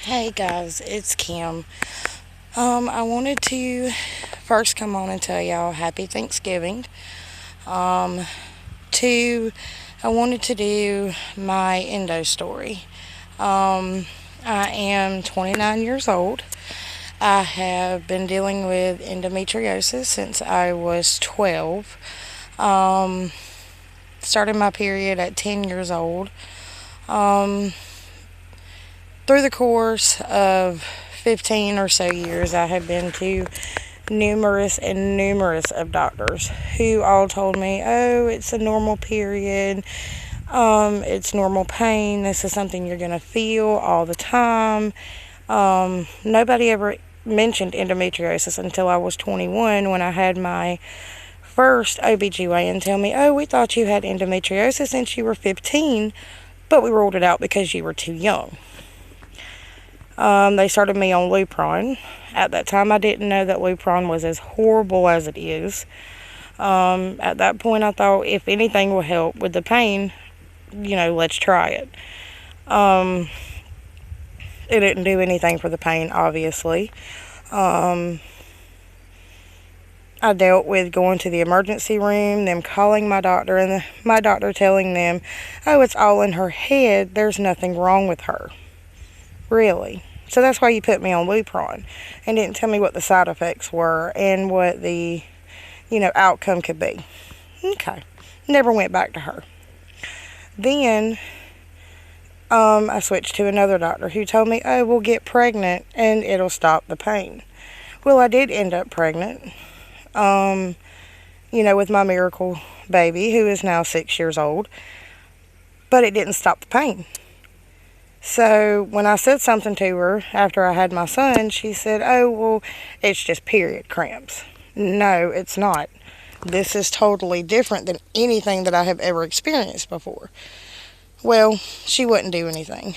Hey guys, it's Kim. I wanted to first come on and tell y'all happy Thanksgiving. Um, Two, I wanted to do my endo story. Um, I am 29 years old. I have been dealing with endometriosis since I was 12. Um, Started my period at 10 years old. Um, Through the course of 15 or so years, I have been to numerous of doctors who all told me, oh, it's a normal period, it's normal pain, this is something you're going to feel all the time. Nobody ever mentioned endometriosis until I was 21 when I had my first OBGYN tell me, oh, we thought you had endometriosis since you were 15, but we ruled it out because you were too young. They started me on Lupron. At that time, I didn't know that Lupron was as horrible as it is. At that point, I thought if anything will help with the pain, let's try it. It didn't do anything for the pain, obviously. I dealt with going to the emergency room, them calling my doctor, and my doctor telling them, oh, it's all in her head, there's nothing wrong with her. Really? So that's why you put me on Lupron and didn't tell me what the side effects were and what the, outcome could be. Okay. Never went back to her. Then I switched to another doctor who told me, oh, we'll get pregnant and it'll stop the pain. Well, I did end up pregnant, with my miracle baby, who is now 6 years old, but it didn't stop the pain. So when I said something to her after I had my son, she said, oh, well, it's just period cramps. No, it's not. This is totally different than anything that I have ever experienced before. Well, she wouldn't do anything.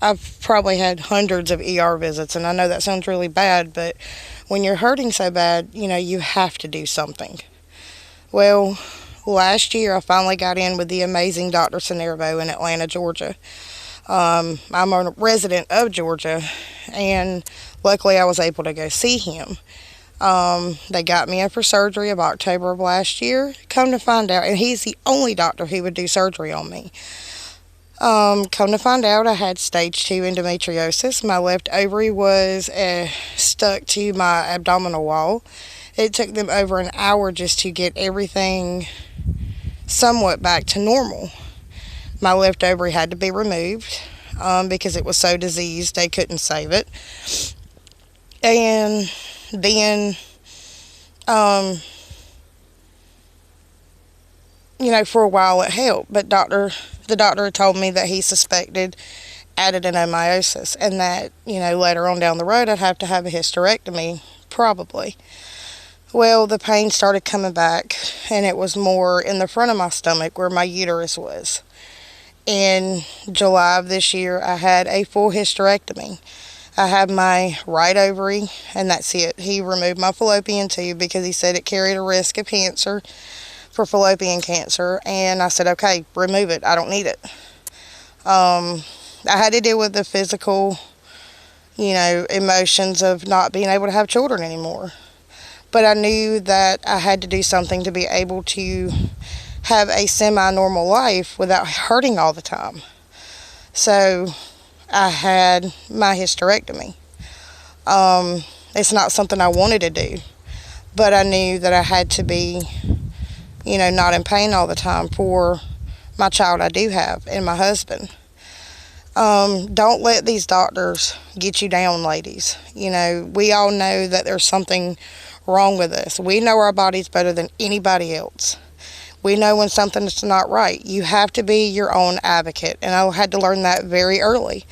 I've probably had hundreds of ER visits, and I know that sounds really bad, but when you're hurting so bad, you have to do something. Well, last year, I finally got in with the amazing Dr. Cinervo in Atlanta, Georgia. I'm a resident of Georgia, and luckily I was able to go see him. They got me in for surgery of October of last year. Come to find out, and he's the only doctor who would do surgery on me. Come to find out, I had stage 2 endometriosis. My left ovary was stuck to my abdominal wall. It took them over an hour just to get everything somewhat back to normal. My left ovary had to be removed because it was so diseased they couldn't save it. And then, for a while it helped, but the doctor told me that he suspected adenomyosis and that, later on down the road I'd have to have a hysterectomy, probably. Well, the pain started coming back, and it was more in the front of my stomach where my uterus was. In July of this year, I had a full hysterectomy. I had my right ovary, and that's it. He removed my fallopian tube because he said it carried a risk of cancer, for fallopian cancer, and I said, okay, remove it. I don't need it. I had to deal with the physical, emotions of not being able to have children anymore. But I knew that I had to do something to be able to have a semi-normal life without hurting all the time. So I had my hysterectomy. It's not something I wanted to do, but I knew that I had to be, not in pain all the time for my child I do have and my husband. Don't let these doctors get you down, ladies. We all know that there's something wrong with us. We know our bodies better than anybody else. We know when something is not right. You have to be your own advocate, and I had to learn that very early.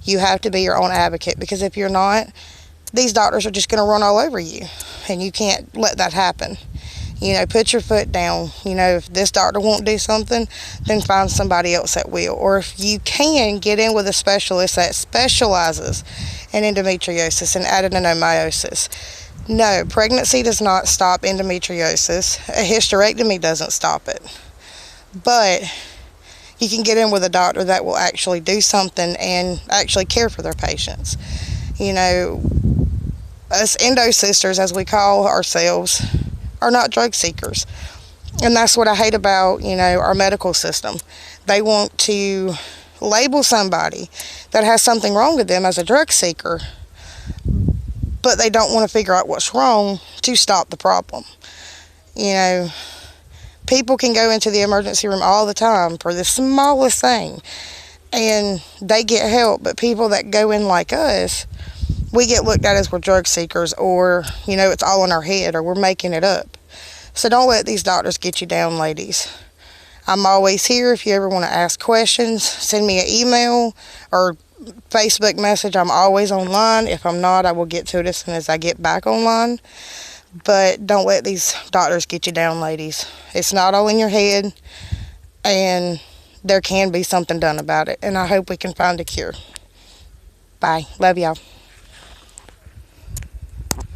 You have to be your own advocate, because if you're not, these doctors are just going to run all over you, and you can't let that happen. Put your foot down. If this doctor won't do something, then find somebody else that will. Or if you can, get in with a specialist that specializes in endometriosis and adenomyosis. No, pregnancy does not stop endometriosis. A hysterectomy doesn't stop it. But you can get in with a doctor that will actually do something and actually care for their patients. You know, us endo sisters, as we call ourselves, are not drug seekers. And that's what I hate about, our medical system. They want to label somebody that has something wrong with them as a drug seeker, but they don't want to figure out what's wrong to stop the problem. People can go into the emergency room all the time for the smallest thing, and they get help, but people that go in like us, we get looked at as we're drug seekers, or, it's all in our head, or we're making it up. So don't let these doctors get you down, ladies. I'm always here if you ever want to ask questions. Send me an email or Facebook message. I'm always online. If I'm not, I will get to it as soon as I get back online. But don't let these doctors get you down, ladies. It's not all in your head, and there can be something done about it. And I hope we can find a cure. Bye. Love y'all.